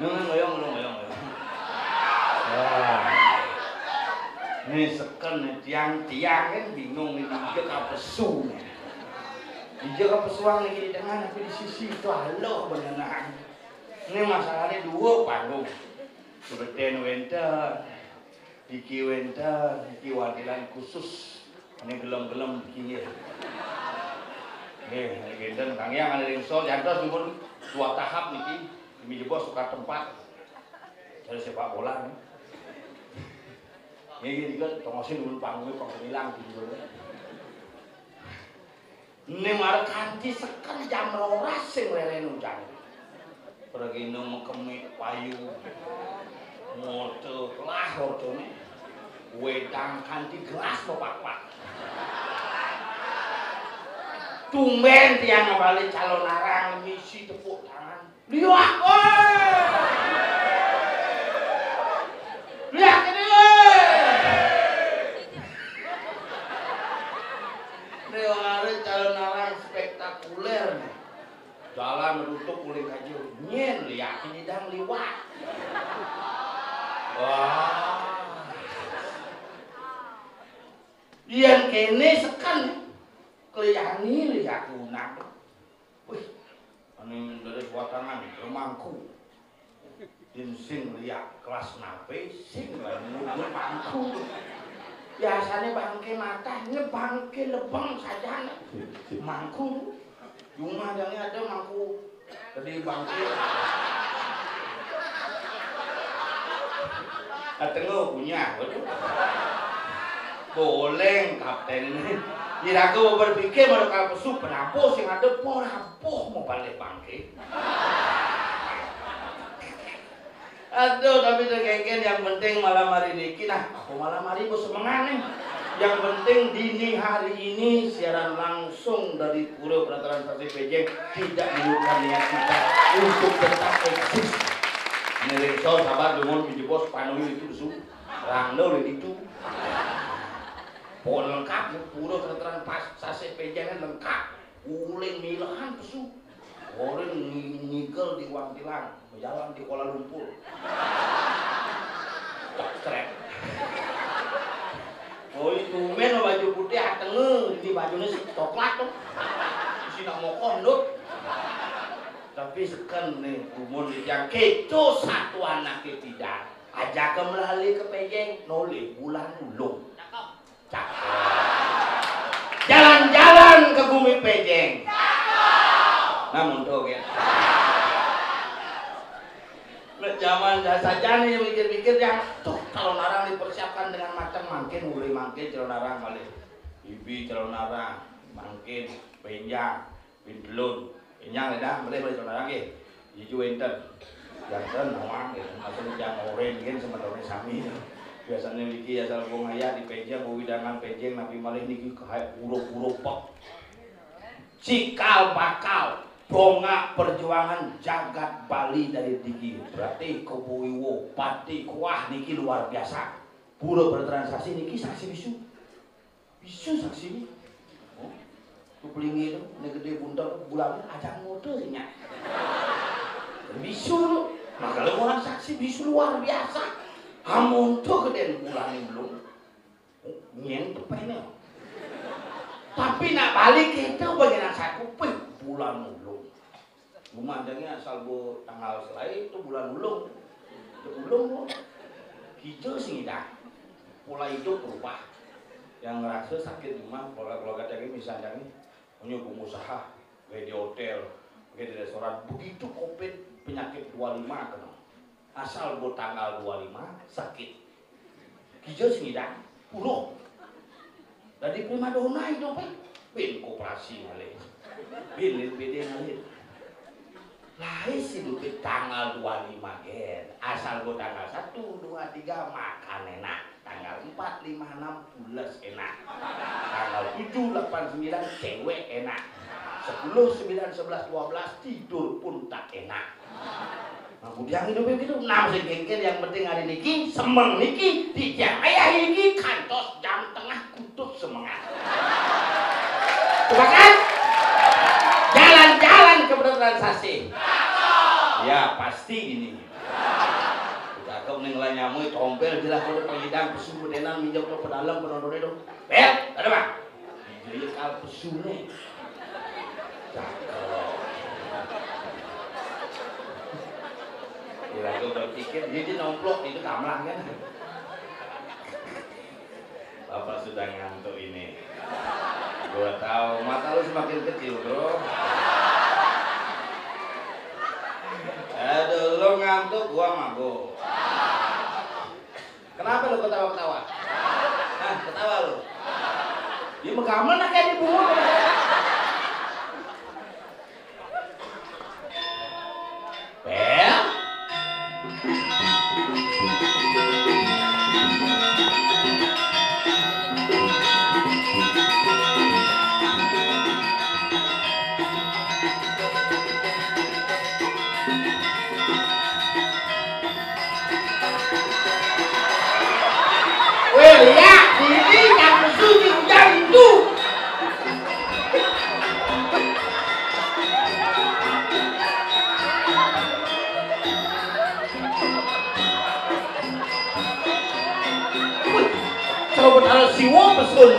Ngoyong. Ini seken tiang-tiang kan bingung ini dia apa pesu nih. Dia apa pesuang nih di tengah tapi di sisi itu halo beneran. Ini masalahnya dua panggung. Seperti winter, iki wadilan khusus. Ini gelem-gelem bikinnya. Nih, genten Kang Yang ada ringsol jantos pun dua tahap niki. Demi bos suka tempat. Dari sepak bola nih. Ini juga tongosin dulu panggungnya hilang gitu. Ini marah kanti sekan jam roras sing leren hujan. Pergi nemu kemik payu, motor lah motornya, wedang kanti gelas pak. Tumben tiang balik calon arang misi tepuk tangan. Lihat, lihat ini. Lewat calon arang spektakuler nih. Jalan menutup kulit kayu. Nyen lihat ini dang liwat. Wah. Yang kene sekan kelihani lihat kunang. Wih, ini dari buatangan remangku. Dan sing lihat kelas nape, sing lalu mangku. Biasanya bangke mata, ini bangke lebang saja. Mangku, cuma ada mangku. Jadi bangke. Tengok punya, betul. Boleh kapten ini. Kira aku berpikir mereka pesu penampus yang ada penampus mau balik bangke. Aduh, tapi terkeken yang penting malam hari ini. Nah, aku malam hari bos semangat nih. Yang penting dini hari ini siaran langsung dari Pura Penataran Saksi Pejeng tidak menyukai niat kita untuk tetap eksis. Ini ringsol sabar dengan biji bos panui itu su, rangdo itu. Pohon lengkap, Pura Penataran Saksi Pejeng lengkap. Uling milahan pesu. Orang nyikel di Wangtilang, berjalan di Kuala Lumpur. Cek. Oh itu men baju putih tengah, ini bajunya coklat tuh. Isi nak mau konduk. Tapi sekan nih, umur yang keco satu anak tidak. Ajak ke melalui ke Pejeng, nolih bulan ulung. Cakep. Jalan-jalan ke bumi Pejeng. Namun tuh ya. Zaman saja nih mikir-mikir yang tuh calon arang dipersiapkan dengan macam mangkin mulai mangkin calon arang kali. Bibi calon arang, mangkin, penjang, pintelun, penjang dah boleh calon arang ke. Hijau enten, jantan nawang gitu. Maksudnya jangan oren kan sementara sami. Biasanya niki asal wong aya di penjang, widangan penjang nabi malih niki kayak uruk-uruk pok. Cikal bakal Bonga perjuangan jagat Bali dari Diki. Berarti Kobuiwo, Pati, Kuah niki luar biasa. Pura bertransaksi niki saksi bisu. Bisu saksi ini. Oh, tu pelingi itu, ini gede buntel bulan ajak motornya. Bisu, nah kalau orang saksi bisu luar biasa. Hamun tuh gede bulan ini belum. Oh, nyen tuh pengen. Tapi nak balik kita bagian satu bulan ulung. Memandangnya asal bu tanggal selain itu bulan ulung. Ulung hijau sih dah. Pola hidup berubah. Yang ngerasa sakit rumah, keluarga dari misalnya nih punya pengusaha, kayak di hotel, kayak di restoran. Begitu COVID penyakit 25 kena. Asal bu tanggal 25 sakit. Hijau sih dah. Puluh. Dari primadona itu apa? Bin koperasi ngalih. Bin BD ngalih. Lahir sih duit tanggal 25 gen. Asal gua tanggal 1, 2, 3 makan enak. Tanggal 4, 5, 6 pules enak. Tanggal 7, 8, 9 cewek enak. 10, 9, 11, 12 tidur pun tak enak. Nah, yang hidup begitu, sing gengkel yang penting hari niki, semeng niki, di jam ayah niki, kantos jam tengah kutub semangat. Coba kan? Jalan-jalan ke transaksi. Ya pasti gini. Cakep nih ngelai nyamuk, tompel jelas kau penghidang pesu bedenan minjau ke pedalam penonton itu. Bel, ada bang? Jadi kal pesu nih. Cakep. Gila gue berpikir dia nomplok itu kamlang kan. Bapak sudah ngantuk ini. Gua tahu mata lu semakin kecil bro. Aduh, lo ngantuk, gua mabuk. Kenapa lo ketawa-ketawa? Hah, ketawa lo? Di megaman lah kayak di bunga. Bel? Lihat, ini yang suci hujan itu. Coba taruh siwa pesul.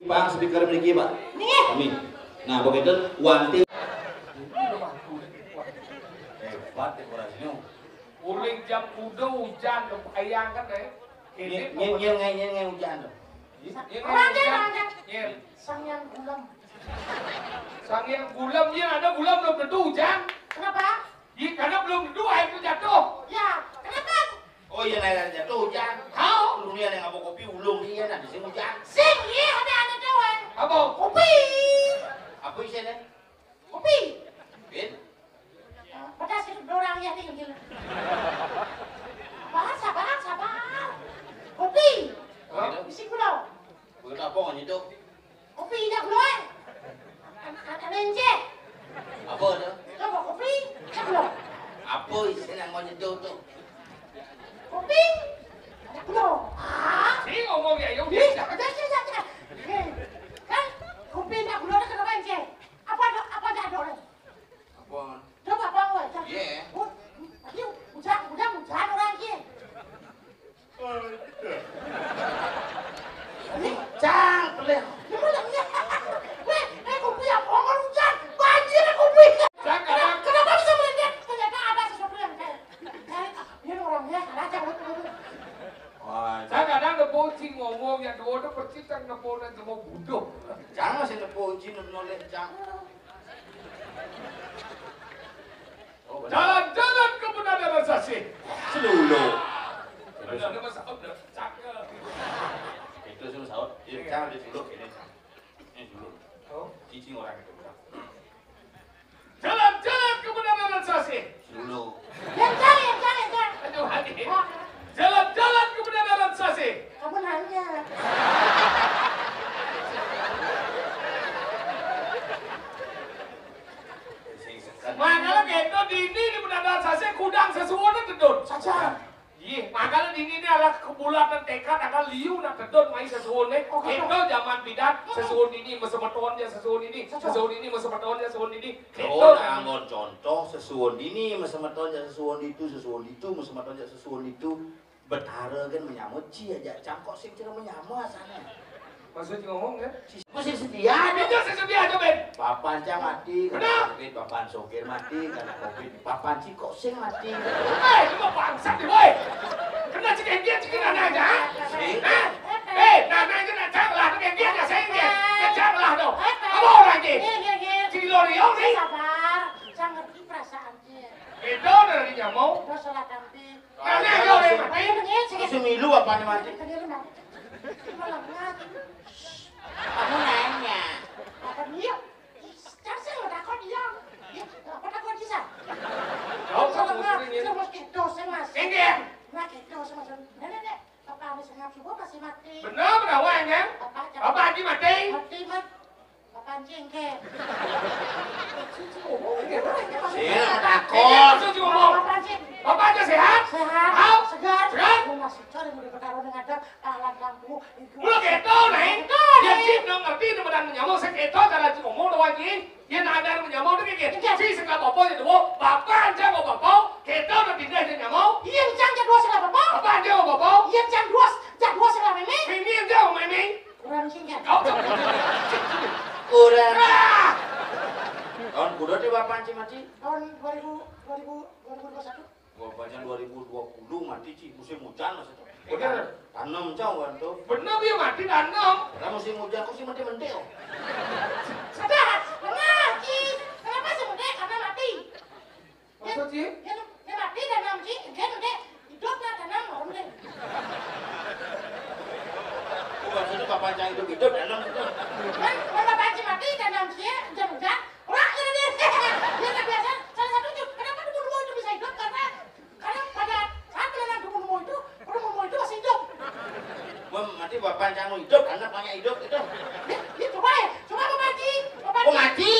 Bang speaker beli Pak. Kami. Nah, begitu wanti. Hebat dekorasinya. Uling jam kuda hujan kebayang kan deh. Nyen hujan tuh. Sang yang gulam. Sang yang gulam ya ada gulam belum tentu hujan. Kenapa? Ya karena belum tentu air itu jatuh. Ya, kenapa? Oh iya naik jatuh hujan. How? Ulung dia yang ngabok kopi ulung dia nanti sing hujan. Sing, iya ada dewe. Apa? Kopi. Apa isinya? Kopi. Bin. Pedas itu dorang ya nih gila. Sabar. Kopi. Isi gula. Begitu apa nggak itu? Kopi dah gula. Ada enje. Apa itu? Coba kopi. Dah gula. Apa isinya mau nyeduh tuh? Kopi. Ada gula. Ah. Ini ngomong ya yuk. Jangan. Kan kopi dah gula dah kenapa enje? Apa dah dorang? Apa? Coba bang weh. Iya. Ayo, hujan orang kia. Cang, pelih. Weh, kopi apa orang hujan? Banjir kopi. Jangan. Kenapa bisa meledak? Ternyata ada sesuatu yang kayak ini orangnya ada betul. Wah, Kadang-kadang nebocing ngomong yang doa itu percita nebonan semua bodoh. Cang masih nepoji noleh Cang. Jalan-jalan ke Penanda Sasi. Selulu. Penanda Sahut cakep. Itu semua sahut. Ini Cang di dulu ini Cang. Ini dulu. Oh, Cicing orang itu. jalan-jalan ke Penanda Sasi. Selulu. Yang Aja. Iya, makanya ini adalah kebulatan tekad akan liu nak kedon mai sesuhun ni. Kita zaman bidat sesuhun ini mesemeton dia sesuhun ini mesemeton dia sesuhun ini. Oh, angon contoh sesuhun ini mesemeton ya sesuhun itu mesemeton ya sesuhun itu. Betara kan menyamut aja cangkok sing cara menyamut sana. Maksudnya ngomong kan? Mesti sedia ada. Itu sedia aja Ben. Papan cang mati karena covid, papan sokir mati karena covid, papan ciko sing mati. Cuma bangsat ni boy. Kena cakap dia cakap nana aja. Nana aja nak cakap tu dia dah saya dia. Dia cakap tu. Apa orang ni? Cilo dia ni. Sabar, jangan ngerti perasaan dia. Itu dari nyamuk. Udah salah kanti. Nana kau yang mati. Semilu apa ni mati? Kamu nanya. Apa dia? Cakap saya takut dia. Apa takut dia? Kau tak mesti ni. Kita mesti dosa mas. Enggak. Nak kita dosa mas. Nenek, papa habis ngap subuh masih mati. Benar awak kan? Apa lagi mati? Mati mat. Papa anjing ke? Sih takut. Maksud ngomong. Papa anjing. Papa aja sehat? Sehat. Segar. Segar? Lu masih cari mau bertarung dengan ada alat ganggu. Mula keto nih. Dia cip nang ngerti dia benar menyamuk saya keto cara ngomong lawan ni. Dia nak ada menyamuk tu kek. Si sekat apa dia tu? Bapa aja mau bapa. Keto nak pindah dia nyamuk. Iya jang dua sila bapa. Bapa aja mau bapa. Iya jang dua sila meme. Mimi aja mau mimi. Kurang singkat. Kau tak. Kurang. Tahun kuda di papan cing mati? Tahun 2021. Bapaknya 2020 mati cing musim hujan mas itu. Bener. Tanam jauh kan tuh. Bener dia mati tanam. Karena musim hujan kok sih mati-mati oh. Sabar, mati. Kenapa sih muda karena mati? Maksudnya? Dia mati dan mati, dia muda hidupnya tanam orang muda. Bukan itu papan cang hidup tanam itu. Kan kalau bapak mati dan mati hujan-hujan, orang dia tak biasa. Salah satu itu kenapa dulu itu bisa hidup karena pada saat menanam dulu itu masih hidup. Mati papan cang hidup, anak banyak hidup itu. Dia coba mati. Oh mati?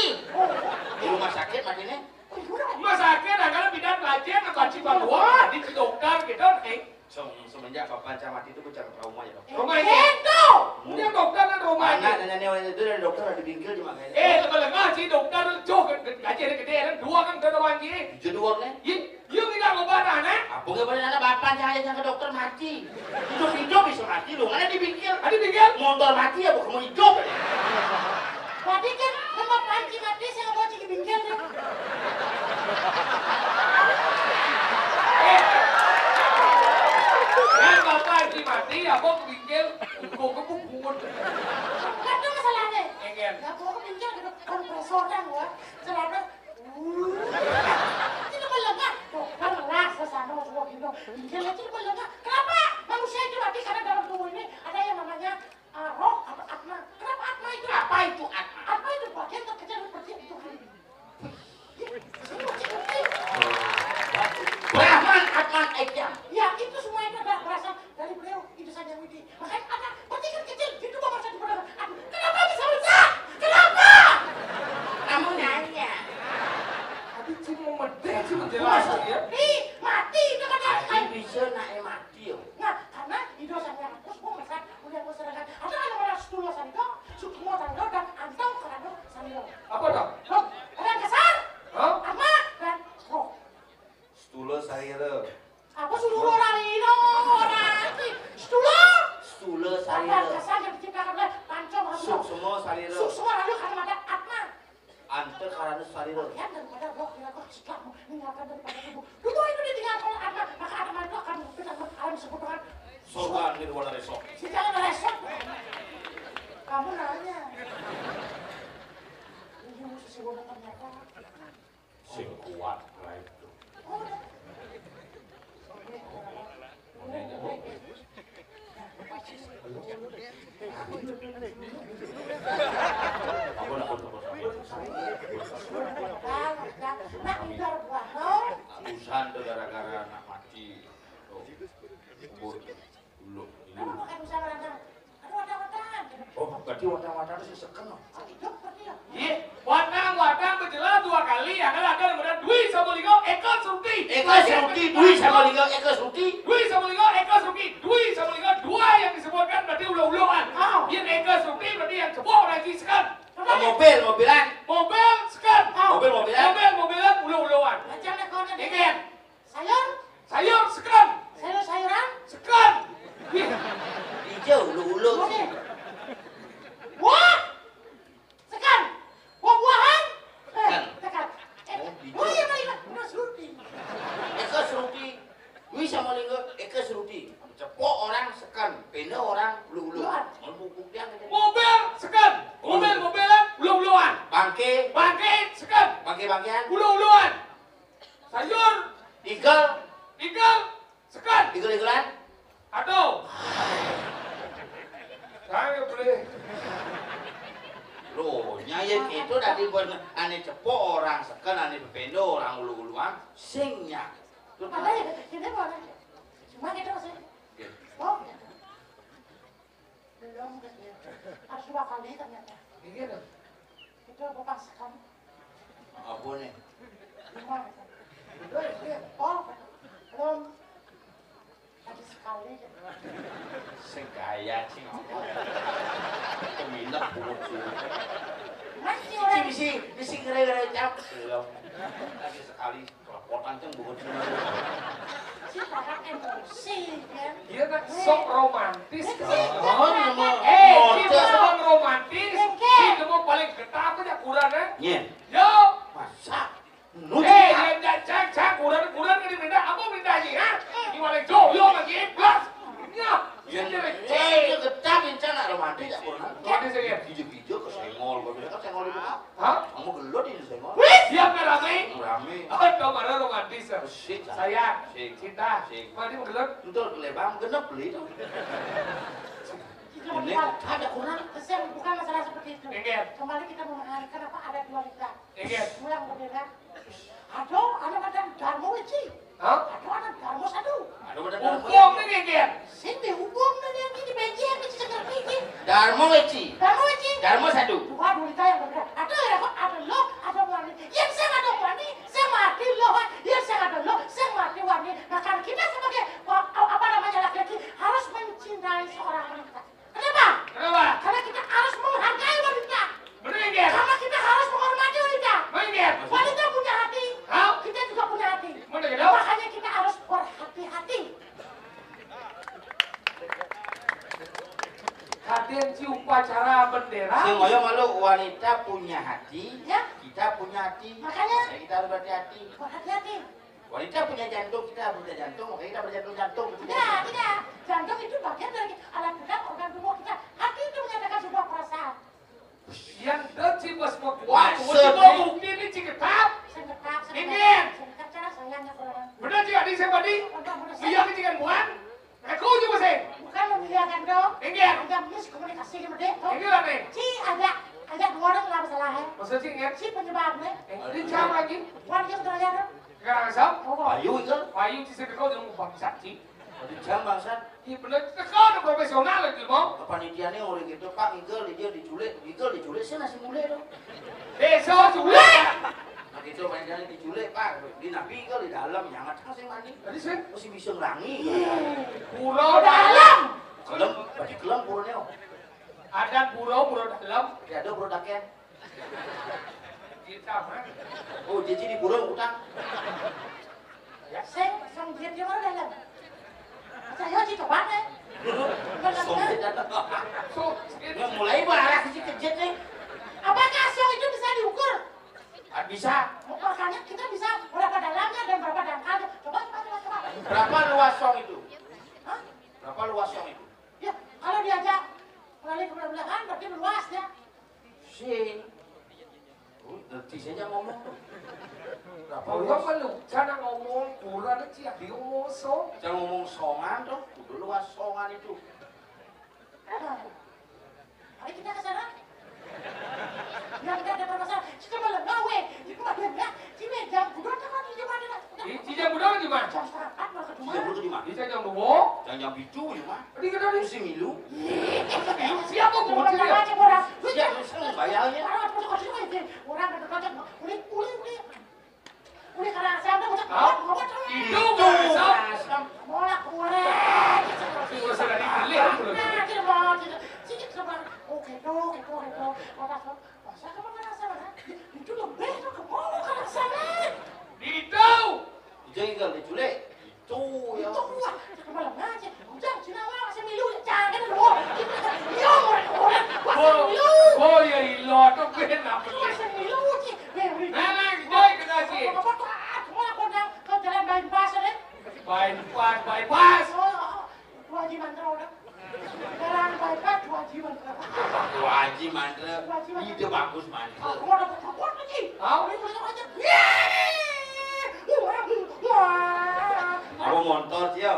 Di rumah sakit matinya? Rumah sakit agar bidan belajar nak baca bahwa di dokter gitu nih. Semenjak papan cang mati itu gue cari trauma ya dok. Rumah ini. Dia dokter dan rumah ini. Anak dan nyanyi itu dari dokter ada bingkil cuma kayaknya. Lepas si dokter jauh gaji gede kan dua kan ke orang ini. Jadi uangnya? Yung tidak ngobat anak. Apa nggak boleh anak papan cang aja ke dokter mati. Hidup bisa mati loh. Mana di bingkil? Ada tinggal. Motor mati ya bukan mau hidup. Tadi kan nama panci mati saya nggak mau ciki bingkel nih. Kan bapak ini mati, aku ke bingkel, aku ke bubur. Kan itu masalahnya. Enggak. Nggak mau ke bingkel ada kompresor kan gua. Celana. Itu melengah. Dokter ngelas ke sana semua gitu. Bingkel itu melengah. Kenapa manusia itu mati karena dalam tubuh ini ada yang namanya roh atau atma. Kenapa atma itu? Apa itu atma? Atma itu bagian terkecil seperti itu. Brahman atman ejam. Ya itu semua itu adalah berasal dari beliau itu saja Widi. Makanya ada partikel kecil itu bapak saya diperdalam. Kenapa bisa rusak? Kenapa? Kamu nanya. Tapi cuma medek cuma jelas ya. Mati itu kan Adi bisa naik mati yo. Nah karena itu saya hapus gua masak udah gua serahkan. Ada yang orang setulah sanito, sukmo sanito dan antong sanito sanito. Apa dah? Orang kasar. Hah? Apa dan roh. Stula sayur. Apa suruh orang ini orang Stula Apa sayur. kasar yang diciptakan oleh Panco Suk Mahaprabhu. semua sayur. Suk semua lalu karena ada atma. Ante karena sayur. Bagian daripada roh yang kau Islam meninggalkan daripada tubuh. Dulu itu ditinggalkan oleh atma, maka atma itu akan memberikan alam disebut dengan Surga nirwana resok. si jangan resot. Kamu nanya. Ini musuh si bodoh ternyata. Sing kuat lah itu. Oh, udah. Aku nak foto. Nak hindar buah, no? Urusan tuh gara-gara anak mati. Kubur dulu. Kamu bukan usaha orang. Aduh, wadah-wadahan. Oh, berarti wadah-wadah itu seken. Hidup seperti ya. Iya, wadang berjelas 2 kali, ada yang benar 2 Dwi Samolinggo, Eko Suruti. Eko Suruti, Dwi Samolinggo, Eko Suruti. Dwi Samolinggo, Eko Suruti. Dwi Samolinggo, dua yang disebutkan berarti ulang-ulangan. Yang Eko Suruti berarti yang coba lagi sekan. Mobilan. Mobil sekan. Mobilan. Mobilan ulang-ulangan. Macam ekornya deh. Ingat. Sayur sekan. sayuran Sekan. Hijau, ulu-ulu. buah sekan buah-buahan sekan oh iya paling udah Suruti. Eko Suruti, Dwi Samolinggo, Eko Suruti. Cepok orang sekan, pena orang ulu-ulu. Mobil sekan. Mobilan ulang-ulangan. Bangke sekan. bangkean. Ulang-ulangan. Sayur. Igal sekan. Igel-igelan. Aduh. Saya boleh. Loh, nyaya itu tadi ane cepok orang sekan, ane pependo orang ulu-uluan, singnya. Mana ya? Kita mana? Cuma kita masih. Oh, belum harus 2 kali ternyata. Iya. Itu bapak sekan. Apa nih? 5. Oh, belum. Tadi sekali. Segaya sih apa? Peminat buat sih. Masih orang. Misi gara-gara jam. Belum. Lagi sekali kelepotan ceng buat sih. Si kakak emosi kan. Dia kan sok romantis. Oh, nama. Kita sok romantis. Kita mau paling getah apa ya kurangnya? Iya. Yo. Masa? Yang cak kurang kan diminta apa mintanya ha? Gimana joyo lagi plus. Ya. Itu getah bencana romantis ya pernah. Romantis ya. Hijau-hijau ke senggol, gue kan senggol itu. Hah? Kamu gelut ini senggol. Siap kan rame? Rame. Oh, kemana romantis? Sik, Sayang, sik. cinta. Sik. Mari menggelut. Betul, kelebang genep beli itu. Ini ada kurang. Bukan masalah seperti itu. Ingat. Kembali kita memahami kenapa ada dualitas. Ingat. Yang berbeda. Aduh, ada kadang Darmo Weci. Hah? Aduh, ada Darmo Sadu. Ada pada Hukum nih ingat. Sing dihubung dengan yang ini benci yang ini segar tinggi. Darmo Weci. Darmo Weci. Darmo Sadu. Dua dualita yang berbeda. Ada lo, ada wani. Yang saya ada wani, saya mati lo. Yang saya ada lo, saya mati wani. Nah, karena kita sebagai apa namanya laki-laki harus mencintai seorang wanita. Kenapa? Karena kita harus menghargai wanita. Bener ingat. Karena kita harus menghormati wanita. Ingat. Wanita punya hati. Hah? Kita juga punya hati. Bener ingat. Makanya kita harus berhati-hati. Hadir upacara bendera. Sing ngoyo malu wanita punya hati, Ya. kita punya hati. Makanya kita harus berhati-hati. berhati-hati. Wanita punya jantung, kita punya jantung, makanya kita berjantung-jantung. Tidak. Jantung itu bagian dari alat gerak organ tubuh kita. Hati itu menyatakan sebuah perasaan. Yang deci bos mau Maksudnya? bukti ini ciketap. Saya tetap, Ingin. saya cara sayangnya orang. Bener jika di saya badi. Iya kecikan buan. Aku juga sih. Bukan memiliakan dong. Ingin. Ada miskomunikasi gede. Ingin lah nih. Si ada dua orang nggak masalah ya. Maksud sih ingat. Si penyebabnya. Ini jam lagi. Warga terlihat. Sekarang asam. Oh, Ayo itu, Payu di sini kau jangan bangsa sih. di jam bangsat. Iya bener. Kau udah profesional lagi mau. Kepanitiaannya orang gitu, Pak, Igel dia diculik, saya nasi mulai dong. Besok juga. Nah gitu panitiaannya diculik, Pak, di nabi Igel di dalam, nyangat kan saya mandi. Tadi sih. Masih bisa ngerangi. Pulau dalam. Kelem, bagi kelem purnya. Ada pulau dalam. Ya ada produknya. Kita mah. Oh, jadi di pura utang. Sang dia mana dalam. Saya sih coba deh. Sombet datang. So, Ya mulai barang sih kejut nih. Apakah siang itu bisa diukur? Bisa. Makanya kita bisa berapa dalamnya dan berapa dangkalnya. Coba. Berapa luas song itu? Hah? Berapa luas song itu? Ya, kalau diajak melalui kebelah-belahan berarti luas ya. Sing. Nanti saja ngomong. Berapa kalau luas? kan lu jangan ngomong kurang sih, dia ngomong so. Jangan ngomong songan dong. Udah luas songan itu. Mari kita ke sana. Yang tidak ada masalah. Kita malah gawe. Itu ada enggak? Sini jam budak kan di mana? Di jam budal di mana? Jam setengah malah kedua. Dia dulu di mana? Di jam 2. Jangan bicu ya mah. Di kedua di Mesti milu. siapa Coba kunci dia? aja orang. Siap, saya bayarnya. Orang masuk ke sini. Orang kata-kata uling. Udah karena saya udah ngucap Hah? ngomong Itu bahasa. Mola kurang. Sudah sudah dibeli belum? Nah, tidak mau, tidak. Sikit sabar. Oke, itu. Masa kamu ngerasa mana? Itu lebih tuh kamu ngerasa mana? Itu. Jangan diculik. Itu ya. Itu gua. Kemalam aja. Udah, Cina mah masih milu. Jangan dulu. Yo, orang. Masih milu. Oh ya ilot tuh ben apa sih? Masih milu sih. Nah, joy kena sih. Apa tuh? Semua aku udah ke jalan bypass deh. Bypass. Oh, wajib mantra udah. Jalan bypass wajib mantra. Wajib mantra. Ide bagus mantra. Aku udah berkebun lagi. Tahu? Ini boleh aja. Wah. Apa motor sih ya?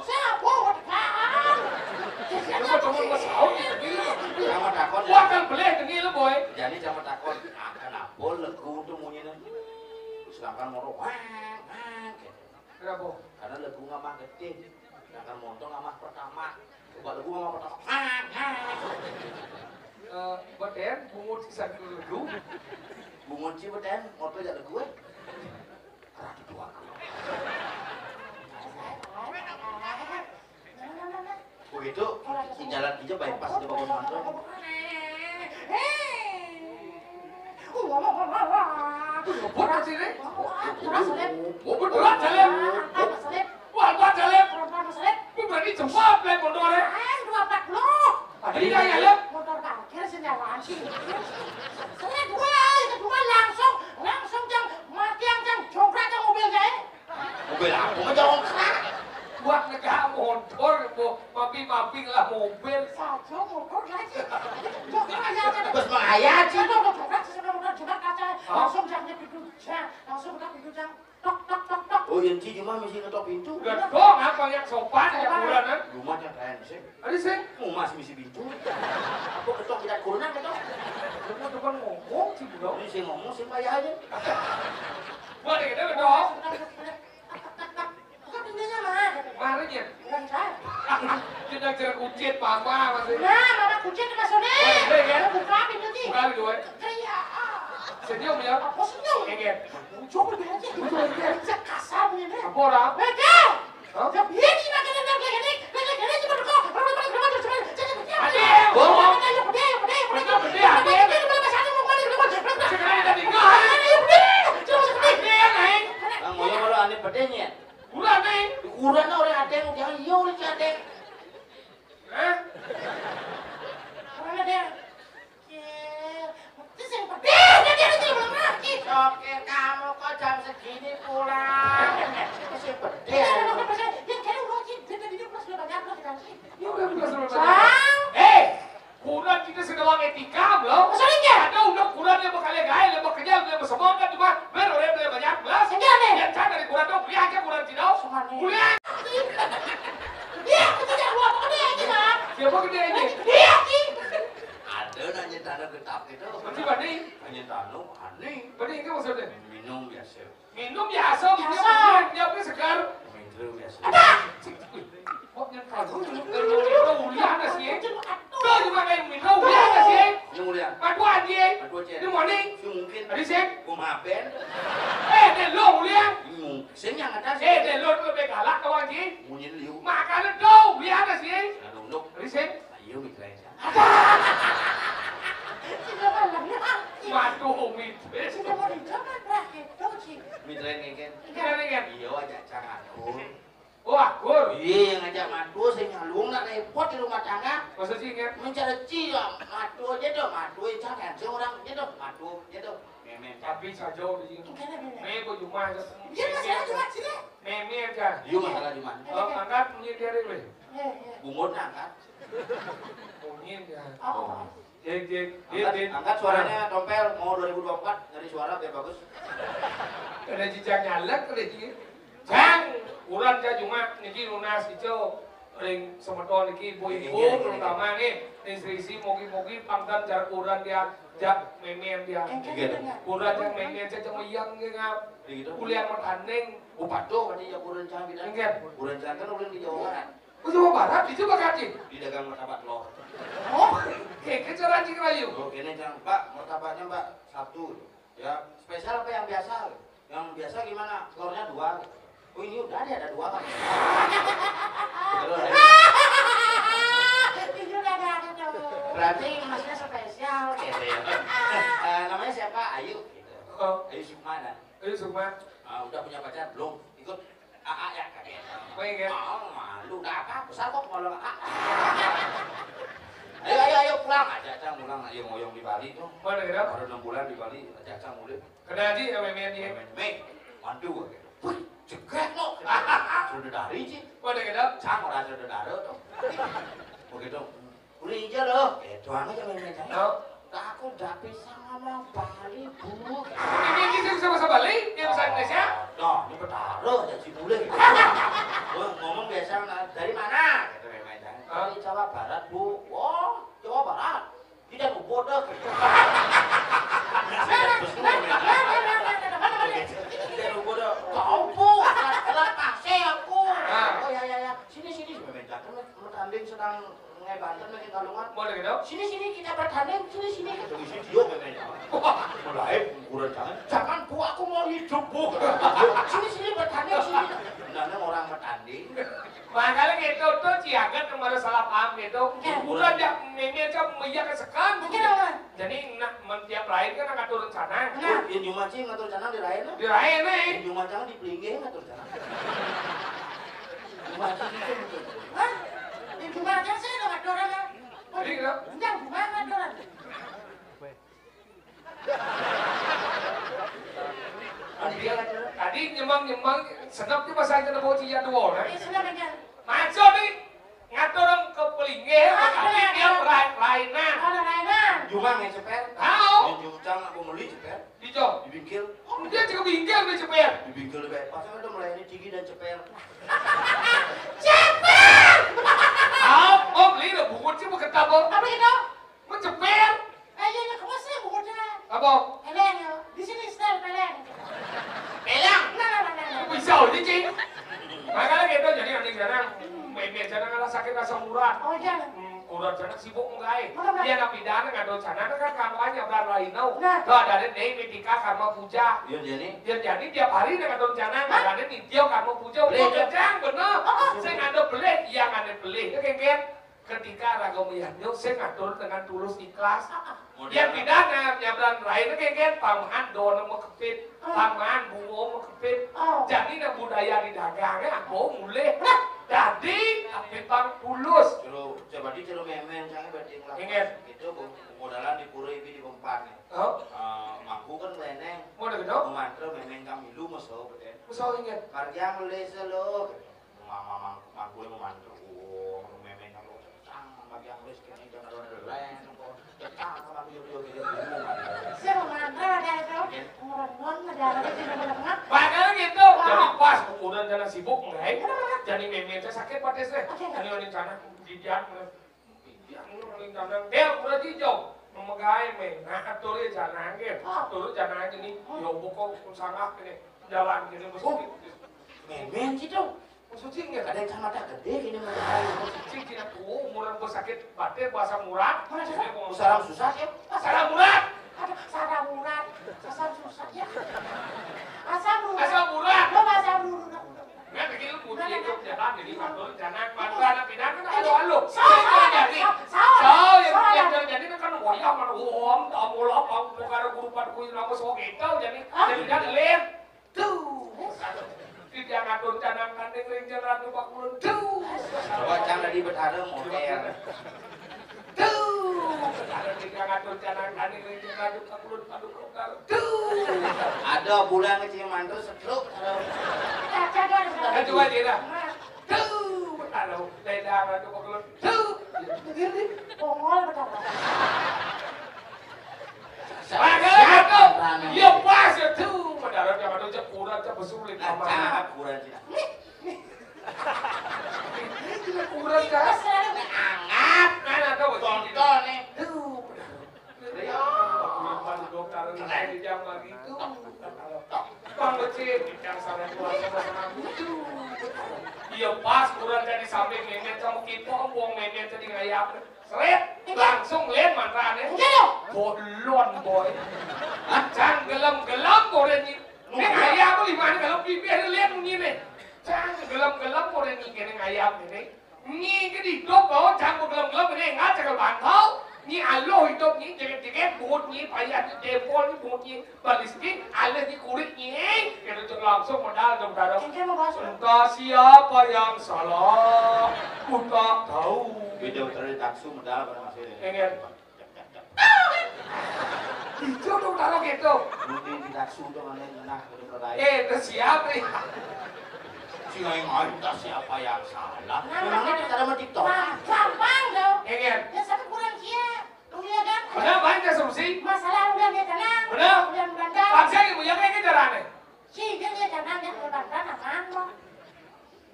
Siapa? Kan. Lu temen mas kau ni. Sama takon. Gua kan beli ni lo boy. Jadi sama takon. Kenapa legu tuh maunya sedangkan motor Kenapa? karena legu ngamah gede. Sedangkan motor ngamah pertama. Coba legu ngamah pertama. Beten bungut sisa dulu. Bungun sih beten, motor jadi legu. Kerah dua. Begitu, si jalan hijau bypass di bagus mantra. Bukan sih ni. Terus selip. Oh betulan jalan. Selip. Wah tuan jalan. Perempuan selip. Gua berani cepat naik motor ni. 240. Ada yang jalan. Motor parkir senjawaan sih. Selip dua, kedua langsung jang mati yang jongkrak jang mobil saya. Mobil aku ngejongkrak. Buat negara motor, mapi lah mobil. Saja motor lagi. Jongkrak aja. Bos mengayat sih. Aduh, jongkrak jongkrak kaca. Langsung jangnya pintu jang. Langsung buka pintu jang. Tok. Oh yang sih cuma mesti ngetok pintu. Udah dong apa yang sopan yang bulan kan? Rumah yang keren sih. Ada sih. Rumah masih mesti pintu. Aku ketok tidak kurang ketok. Kamu depan ngomong sih bro. Ini saya ngomong sih bayar aja. Buat yang ada dong. Buka pintunya mah. Marinya. Bukan saya. Kita cerita kucit papa masih. Nah, mama kucing di masuk nih. Buka pintu sih. Bukan dua. Kayak Senyum ya. apa senyum? Kayak. Coba biar aja. Bisa kasar nih. Apa orang? Betul. Hah? Ini makanan yang gede cuma kok. Sekarang kita tinggal. Bang, mau kalau aneh pedenya. Bulan nih. Ukuran orang ada yang jangan iya oleh si ada. Eh? Oke, kamu kok jam segini pulang? Itu si pede. Kurang kita sedang etika belum? Ada udah kurang yang berkali gaya, yang bekerja, yang bersemangat cuma beroleh banyak belas. Yang cara dari kurang tuh kuliah aja kurang tidak. Kuliah. Siapa gede ini? Ada nanya tanah getap itu. Berarti bani. Nanya tanah aneh. Bani itu maksudnya? Minum biasa. Minum biasa, minum dia punya segar. Minum biasa. Kok yang kau minum kuliah nggak sih? Kau cuma kayak minum kuliah nggak sih? Minum lihat. Madu aja. Madu aja. Ini morning. Si mungkin. Ada sih? Gua maafin. Dia lo kuliah. Bingung. Saya yang ada sih. Dia lo lebih galak kau aja. Munyin liu. Makanan kau kuliah nggak sih? Ada untuk. Ada sih? Ayo mikir aja. Madu umit. Mikir ngeken. Kira nih kan? Iya aja jangan aku. Oh akur. Iya yang ngajak madu saya ngalung nak repot di rumah tangga. Masa sih ingat? Mencari cia madu aja dong madu jangan seorang aja dong madu aja dong. Memen. Tapi saja di sini. Nego cuma aja. Iya masalah cuma sini. Meme aja. Iya masalah di mana? Angkat punya dia deh. Bungut angkat. Punya dia. Oh. Angkat suaranya tompel mau 2024 nyari suara biar bagus. Ada jejak nyalek ada jejak. Jang, kurang aja cuma niki lunas hijau. Ring semeton niki ibu-ibu terutama nih istri mogi-mogi pangkat jarak kurang dia jak memen dia. Kurang jak memen aja cuma yang ngap. Kuliah mertanding. Upatu tadi ya kurang jangan bilang. Enggak. Kurang jangan kan udah di Jawa Barat. Oh Jawa Barat itu bakal Di dagang martabak telur. Oh, kayak cara cing rayu. Oh, ini jangan Mbak, martabaknya Mbak satu. Ya, spesial apa yang biasa? Yang biasa gimana? Telurnya 2. Oh ini udah ada 2 kan? Ini udah ada tuh. Berarti masnya spesial gitu ya. Namanya siapa? Ayu gitu. Ayu Sukmana. Ayo Sukma. Udah punya pacar belum? Ikut AA ya kakek. Pengen. Malu, nggak apa, besar kok kalau AA. Ayo pulang aja, Cang, pulang. Ayo ngoyong di Bali tuh. Mana kira? Baru 6 bulan di Bali, aja Cang mulai. Kena aja ya main dia. Mandu. Wih, cekrek lo. Sudah dari sih. Mana kira? Cang orang sudah dari tuh. Begitu. Udah aja loh. Doang aja main-main Cang. Aku udah bisa ngomong Bali, Bu. Ini bisa balik, dia bisa Indonesia. Nah, ini bertaruh jadi boleh. Ngomong biasa dari mana? Gitu main Cang. Dari Jawa Barat, Bu. Oh, Jawa Barat. Tidak bodoh. Tidak bodoh. Kau Bu, kasih aku. Oh ya. Sini main Cang. Bertanding sedang ngebanten makin kalungan. Mana kira? Sini kita bertanding, sini. Ketemu si Dio main Cang. Mulai ukuran jangan Bu, aku mau hidup Bu. Sini bertanding sini. Sebenarnya orang bertanding. Makanya gitu tuh ciagat kemarin salah paham gitu. Udah aja ini aja mengiyakan sekan. Jadi tiap lain kan ngatur rencana. Yang cuma sih ngatur rencana di Raina. Di lain nih. Yang cuma jangan di Pelingge ngatur rencana. Cuma sih gitu. Hah? Di rumah aja sih udah ngatoran lah. Jadi gitu. Enggak, rumah ngatoran. Tadi nyembang senap tuh pas aja bawa cia dua. Sudah aja. Masuk nih ngatur orang ke Pelingge, tapi dia lainan. Ada lainan. Cuma yang ceper. Tahu? Yang cuma aku beli ceper. Dijo. Dibingkil. Dia juga bingkel nih cepet. Dibingkil lebih. Pasal udah melayani Cigi dan ceper. Cepet! Oh beli udah bungkus sih mau ketabo. Apa itu? Mau cepet. Iya, kamu sih bukunya. Apa? Peleng ya. Di sini style peleng. Pelang. Nah. Bisa aja Cing. Makanya gitu jadi anjing jarang. Main jarang ngalah sakit rasa murah. Oh jangan. Udah jangan sibuk enggak dia nak pidana nggak ada sana kan kampanye beran lain tau. Nah. Tuh ada nih metika karma puja. Iya jadi. Dia jadi tiap hari nggak ada rencana nggak ada nih dia karma puja. Udah kejang bener. Saya nggak ada beli, iya nggak ada beli. Itu kayak ketika ragam mianyo saya ngatur dengan tulus ikhlas. Dia pidana nyabran lain kayak pamangan doang mau kepit, pamangan bungo mau kepit. Jadi nak budaya di dagangnya aku mulai. Jadi tapi bang tulus. Coba di cero memen jangan berarti ngelakuin. Ingat. Itu modalan di pura ibi di Bempar nih. Mampu kan leneng. Mau ada gitu? Mantra memen kami lu masuk betul. Musuh ingat. Karya mulai selo. Mama mampu mau mantra. Oh memen kamu sang bagi yang mulai sekali jangan ada lain. Cekak sama video gitu. Saya mau mantra ada itu. Ngorong ada di sini. Makanya gitu. Jadi pas kemudian jangan sibuk nggak? Jadi memen saya sakit pada saya. Jadi orang sana didiam. Didiam orang sana. Dia udah hijau. Memegai men. Nah aturnya jangan gitu. Atur jangan aja nih. Ya pokok sangat ini jalan gini mesti. Memen sih tuh. Maksudnya nggak Ada yang sama tak gede ini mau. sih kita tuh murah sakit batin bahasa murah. Usaha susah ya. Salah murah. Ada sadar murad. Asal susah ya. Asal murad. Asal murah. Lo asal murad. Nggak begitu putih itu jalan jadi kantor jangan mantan pidana kan halo. Salah Jadi salah. yang jadi kan wayang kan om tamu lapang bukan gurupan kuis nama sok itu jadi jangan ler tuh. Tidak ngatur canang kandeng ring jalan tuh pak kulun tuh. Coba jangan di berada model. Tuh. Tidak ngatur canang kandeng ring jalan tuh pak kulun padu kokal. Tuh. Ada bulan kecil mantu setruk. Ada coba dia. Tuh. Kalau ledang tuh pak kulun. Tuh. Pongol betul. Makanya itu, ya pas ya tuh. Padahal yang ada kurang, besulit sama. Kurang tidak. Kurang kan? Angap. Kan ada Contoh nih. Tuh. Dokter di jam lagi tuh. Bang kecil, yang sana keluarga sama itu. Iya pas kurang jadi samping memet sama kita, buang memet jadi ngayap. Seret, langsung lihat mantraannya. Bolon boy. Jangan gelam-gelam boleh nih. Neng ayam tuh gimana kalau pipi ada lihat begini. Jangan gelam-gelam orang ini neng ayam ini. Ni cái gì tốt đó chẳng một lần lần này ngã chẳng bạn tháo ni alo itu ni jadi buat ni payah ni telepon ni buat ni balik sikit alo ni kulit ni kita langsung modal dong entah siapa yang salah kita tahu Video dari taksu modal pada masa ini. Enggak. Itu dong taruh gitu. Mungkin di taksu itu mana enak untuk lain. Itu siapa ya? Siapa yang ada siapa yang salah? Memangnya di dalam TikTok? Gampang dong. Enggak. Ya sampai kurang kia. Iya kan? Benar banyak solusi. Masalah udah dia tenang. Benar. Udah berandang. Bangsa yang punya kayak gitu rane. Si dia tenang dia berandang aman kok.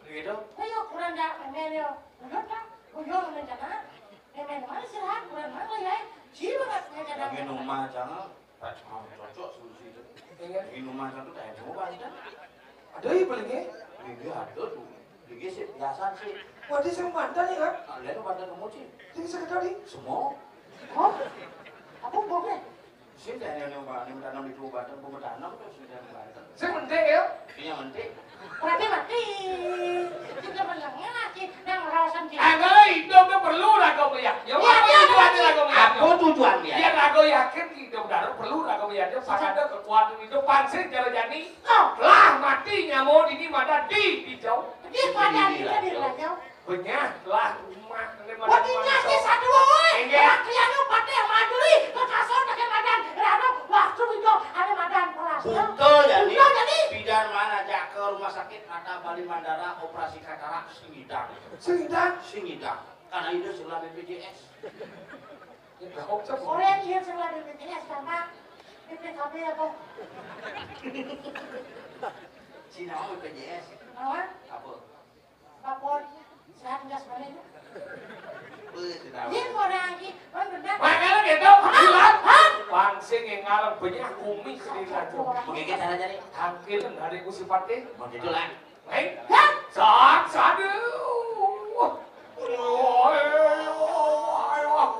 Gitu? Ayo kurang dah memelo. Udah tak? Udah tenang. Memelo mana sih lah? Kurang mana ya? Si banget tenang. Minum macam cocok solusi itu. Minum macam itu kayak mau banget. Ada ya palingnya? Dia ada tuh. Dia sih biasa sih. Wah dia sama mantan ya kan? Lalu pada kamu sih. Jadi sekali. Semua. Oh, apa boleh? Sih dan yang tanam di Kabupaten Pemetanam itu sudah banten. Saya mentek ya? Ini mentik. Berarti mati. Kita bilangnya mati. Yang rawasan dia. Enggak, hidup itu perlu lah kau melihat. Ya, tujuannya lah kau melihat. Apa tujuannya? Biar aku yakin hidup darah perlu lah kau melihat. Pas ada kekuatan hidup pansin jalan jani. Lah matinya mau di mana di jauh. Di badan kita di belakang. Punya lah rumah. Wadinya sih satu woi. Kalian pada maduri ke kasur pakai madan. Lalu waktu itu ada madan kelas. Betul jadi. Betul jadi. Bidan mana aja ke rumah sakit Atta Bali Mandara operasi katarak Singidang. Singidang. Karena itu setelah BPJS. Orang yang setelah BPJS sama BPKB apa? Cina BPJS. Apa? Apa? Lapor. Sehat enggak sebenarnya? Tidak. Ini orang lagi, kan benar. Makanya gitu, bilang. Pangsing yang ngalang banyak kumis di laju. Begitu caranya nih. Tangkil dari sifatnya. Begitu lah. Baik. Sadu.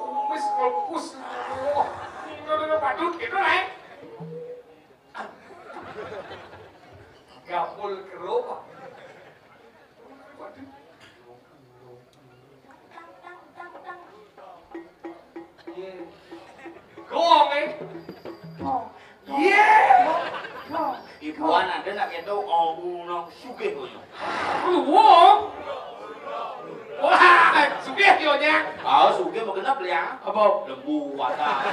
Kumis lepas. Ini badut gitu lah. Gapul keruk. Gong eh. Ibuan ada nak itu orang sugih punya. Wong. Wah, sugih nyonya. Kau sugih mau kenapa ya? Apa? Lembu wadah.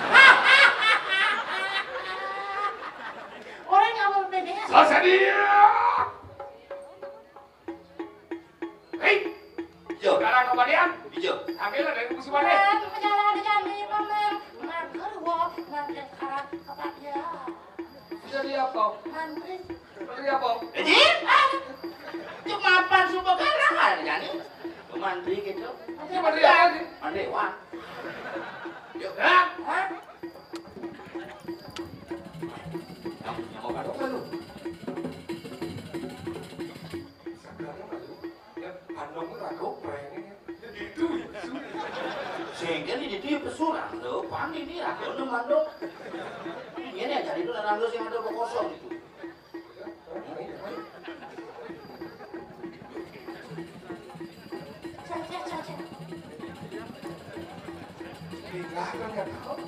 Orang yang mau BPJS. Selesai dia. Hei. Hijau. Sekarang kemudian. Hijau. Ambillah dari kursi balik. Jadi apa? Menteri apa? Jadi? Cuma apa sumpah kan jadi? Mantri gitu. Ini menteri apa sih? Mantri wah. Yuk. Hah? Yang mau kado kan lu? Sekarang lalu, ya Bandung ragu pengen jadi itu. Sehingga di itu pesuran lo, pandi ini ragu lu mandong. Ini aja itu randus yang ada kosong itu. Tidak kan nggak tahu.